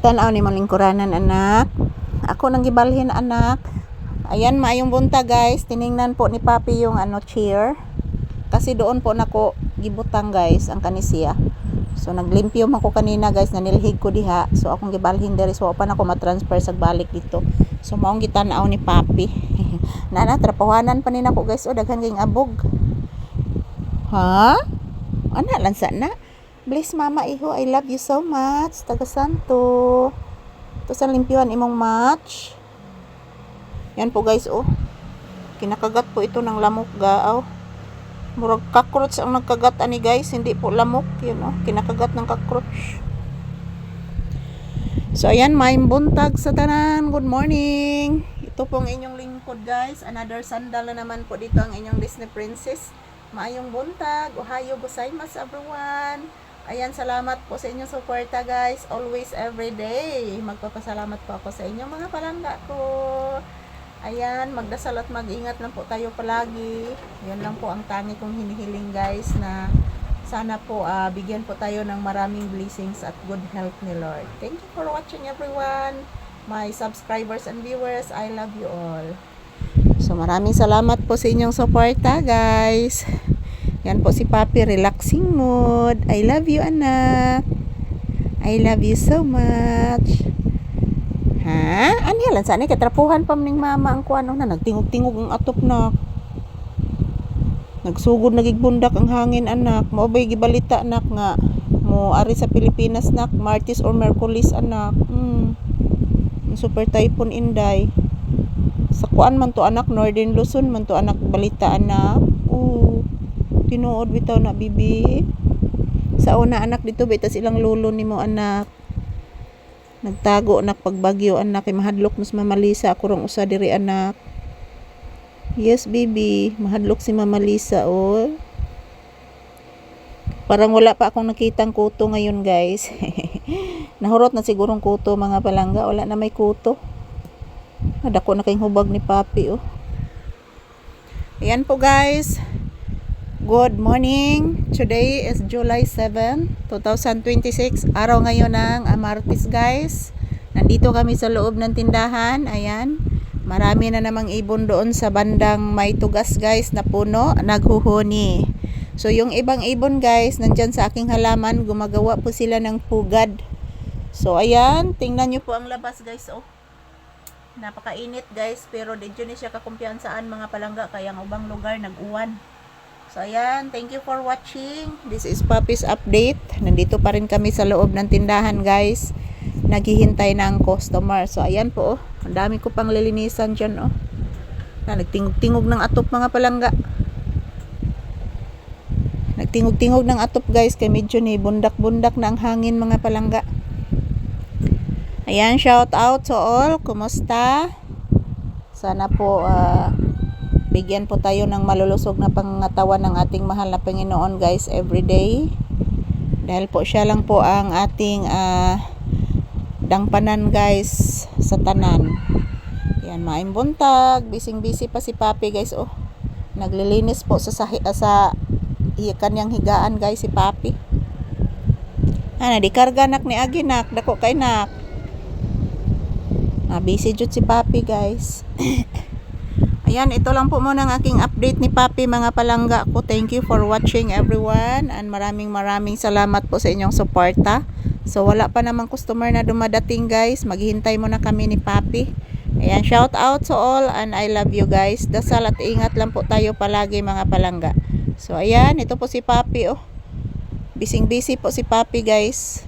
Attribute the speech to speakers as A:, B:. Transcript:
A: Tanaw ni mong lingkuranan, anak. Ako nang gibalhin, anak. Ayan, maayong bunta, guys. Tiningnan po ni Papi yung chair. Kasi doon po nako gibutang, guys, ang kanisiya. So naglimpyo man ko kanina, guys, nanilhig ko diha. So akong gibalhin diri, so pa nako matransfer sa balik dito. So maong gitanaw ni Papi. Nana trapawanan pa ni nako, guys. O daghan ging abog. Ha? Ana lansa na. Bless mama iho, I love you so much. Taga Santo. Ito sa limpyuhan imong match. Yan po, guys, oh. Kinakagat po ito ng lamok, gaaw. Murag cockroach ang nagkagat ani, guys, hindi po lamok, yun, oh. Kinakagat ng cockroach. So ayan, maayong buntag sa tanan. Good morning. Ito pong inyong lingkod, guys. Another sandal na naman po dito ang inyong Disney princess. Maayong buntag. Ohayo gozaimasu, everyone. Ayan, salamat po sa inyong suporta, guys. Always, every day. Magpapasalamat po ako sa inyong mga palangga ko. Ayan, magdasal at mag-ingat lang po tayo palagi. Yan lang po ang tangi kong hinihiling, guys, na sana po bigyan po tayo ng maraming blessings at good health ni Lord. Thank you for watching, everyone. My subscribers and viewers, I love you all. So maraming salamat po sa inyong suporta, guys. Yan po si Papi, relaxing mood. I love you, anak. I love you so much. Ha? Ano yan? Sana katrapuhan pa ning mama ang kuano na. Nagtingog-tingog ang atop na. Nagsugod, nagigbundak ang hangin, anak. Maubay gibalita, anak, nga. Mo ari sa Pilipinas, anak. Martes or Merkulis, anak. Super typhoon, inday. Sa kuan man to, anak. Northern Luzon man to, anak. Balita, anak. Tinuod bitaw na, bibi. Sa una, anak, dito bitas ilang lulo ni mo, anak. Nagtago, anak, pagbagyo, anak. Kay mahadlok mas mamalisa ako rong usa diri, anak. Yes, baby. Mahadlok si Mama Lisa, oh. Parang wala pa akong nakitang kuto ngayon, guys. Nahurot na sigurong kuto, mga palangga. Wala na may kuto. Nadako na kayong hubag ni Papi, oh. Ayan po, guys. Good morning. Today is July 7, 2026. Araw ngayon ng Martes, guys. Nandito kami sa loob ng tindahan. Ayan. Marami na namang ibon doon sa bandang may tugas, guys, na puno. Naghuhuni. So, yung ibang ibon, guys, nandyan sa aking halaman. Gumagawa po sila ng pugad. So, ayan. Tingnan nyo po ang labas, guys. Oh. Napakainit, guys. Pero di dyan siya kakumpiyansaan, mga palangga. Kaya ang ubang lugar nag-uwan. So, ayan. Thank you for watching. This is Papi's update. Nandito pa rin kami sa loob ng tindahan, guys. Naghihintay ng customer. So, ayan po, oh. Ang dami ko pang lilinisan dyan, oh. Nagtingog-tingog ng atop, mga palangga. Nagtingog-tingog ng atop, guys. Kaya medyo ni bundak-bundak na ang hangin, mga palangga. Ayan, shout out to all. Kumusta? Sana po, bigyan po tayo ng malulusog na pangatawan ng ating mahal na Panginoon, guys, everyday. Dahil po siya lang po ang ating dangpanan, guys, sa tanan. Yan, maayong buntag. Bising-busy pa si Papi, guys, oh. Naglilinis po sa kanyang higaan, guys, si Papi. Di karga, nak, ni Aginak. Dako kay nak. Busy jud si Papi, guys. Ayan, ito lang po muna ang aking update ni Papi, mga palangga ko. Thank you for watching, everyone. And maraming salamat po sa inyong suporta. So, wala pa namang customer na dumadating, guys. Maghihintay muna kami ni Papi. Ayan, shout out to all and I love you, guys. Dasal at ingat lang po tayo palagi, mga palangga. So, ayan, ito po si Papi, oh. Bising-busy po si Papi, guys.